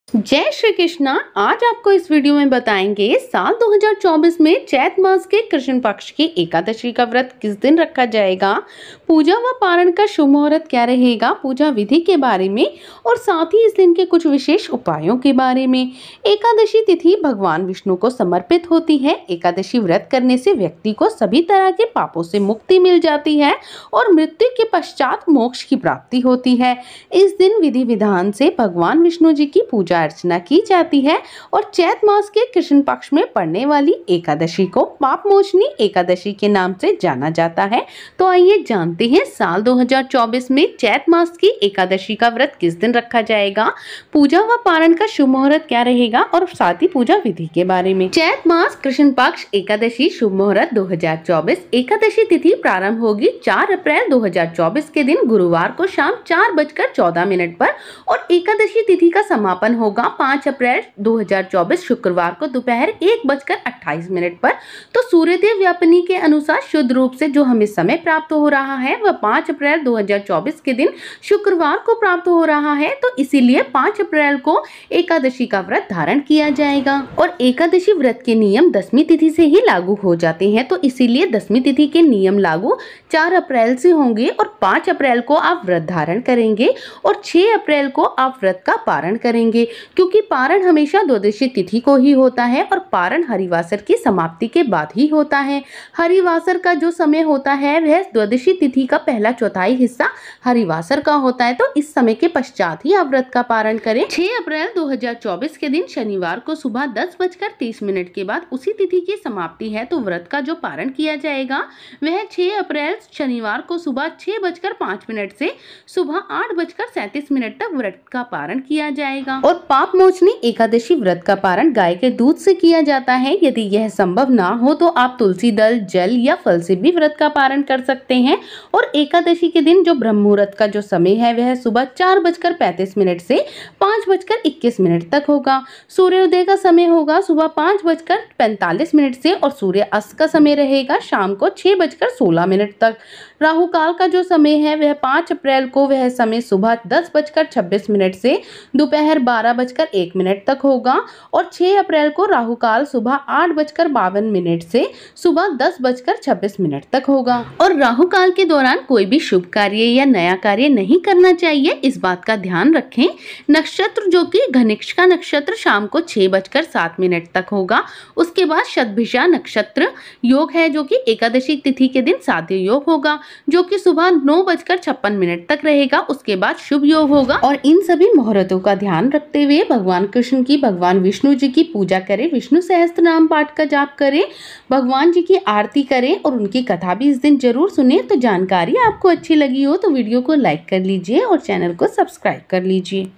जय श्री कृष्णा। आज आपको इस वीडियो में बताएंगे साल 2024 में चैत मास के कृष्ण पक्ष की एकादशी का व्रत किस दिन रखा जाएगा, पूजा व पारण का शुभ मुहूर्त क्या रहेगा, पूजा विधि के बारे में और साथ ही इस दिन के कुछ विशेष उपायों के बारे में। एकादशी तिथि भगवान विष्णु को समर्पित होती है। एकादशी व्रत करने से व्यक्ति को सभी तरह के पापों से मुक्ति मिल जाती है और मृत्यु के पश्चात मोक्ष की प्राप्ति होती है। इस दिन विधि विधान से भगवान विष्णु जी की पूजा अर्चना की जाती है और चैत मास के कृष्ण पक्ष में पड़ने वाली एकादशी को पाप मोचनी एकादशी के नाम से जाना जाता है। तो आइए जानते हैं साल 2024 में चैत मास की एकादशी का व्रत किस दिन रखा जाएगा, पूजा व पारण का शुभ मुहूर्त क्या रहेगा और साथ ही पूजा विधि के बारे में। चैत मास कृष्ण पक्ष एकादशी शुभ मुहूर्त 2024। एकादशी तिथि प्रारंभ होगी 4 अप्रैल 2024 के दिन गुरुवार को शाम 4:14 पर और एकादशी तिथि का समापन होगा 5 अप्रैल 2024 शुक्रवार को दोपहर 1:28 पर। तो सूर्यदेव व्यापनी के अनुसार शुद्ध रूप से जो हमें समय प्राप्त हो रहा है वह 5 अप्रैल 2024 के दिन शुक्रवार को प्राप्त हो रहा है। तो इसीलिए 5 अप्रैल को एकादशी का व्रत धारण किया जाएगा और एकादशी व्रत के नियम दसवीं तिथि से ही लागू हो जाते हैं। तो इसीलिए दसवीं तिथि के नियम लागू 4 अप्रैल से होंगे और 5 अप्रैल को आप व्रत धारण करेंगे और 6 अप्रैल को आप व्रत का पारण करेंगे, क्योंकि पारण हमेशा द्वादशी तिथि को ही होता है और पारण हरिवासर की समाप्ति के बाद ही होता है। हरिवासर का जो समय होता है वह द्वादशी तिथि का पहला चौथाई हिस्सा हरिवासर का होता है। तो इस समय के पश्चात ही आप व्रत का पारण करें। 6 अप्रैल 2024 के दिन शनिवार को सुबह 10:30 के बाद उसी तिथि की समाप्ति है। तो व्रत का जो पारण किया जाएगा वह 6 अप्रैल शनिवार को सुबह 6:05 से सुबह 8:37 तक व्रत का पारण किया जाएगा। और पाप मोचनी एकादशी व्रत का पारण गाय के दूध से किया जाता है। यदि यह संभव ना हो तो आप तुलसी दल, जल या फल से भी व्रत का पारण कर सकते हैं। और एकादशी के दिन जो ब्रह्म मुहूर्त का जो समय है वह सुबह 4:35 से 5:21 तक होगा। सूर्योदय का समय होगा सुबह 5:45 से और सूर्य अस्त का समय रहेगा शाम को 6:16 तक। राहु काल का जो समय है वह 5 अप्रैल को वह समय सुबह 10:26 से दोपहर 12:01 तक होगा और 6 अप्रैल को राहु काल सुबह 8:52 से सुबह 10:26 तक होगा। और राहु काल के दौरान कोई भी शुभ कार्य या नया कार्य नहीं करना चाहिए, इस बात का ध्यान रखें। नक्षत्र जो कि घनिष्ठा नक्षत्र शाम को 6:07 तक होगा। उसके बाद शतभिषा नक्षत्र योग है जो कि एकादशी तिथि के दिन साध्य योग होगा जो कि सुबह 9:56 तक रहेगा। उसके बाद शुभ योग होगा। और इन सभी मुहूर्तों का ध्यान रखते हुए भगवान कृष्ण की, भगवान विष्णु जी की पूजा करें, विष्णु सहस्त्र नाम पाठ का जाप करें, भगवान जी की आरती करें और उनकी कथा भी इस दिन जरूर सुने। तो जानकारी आपको अच्छी लगी हो तो वीडियो को लाइक कर लीजिए और चैनल को सब्सक्राइब कर लीजिए।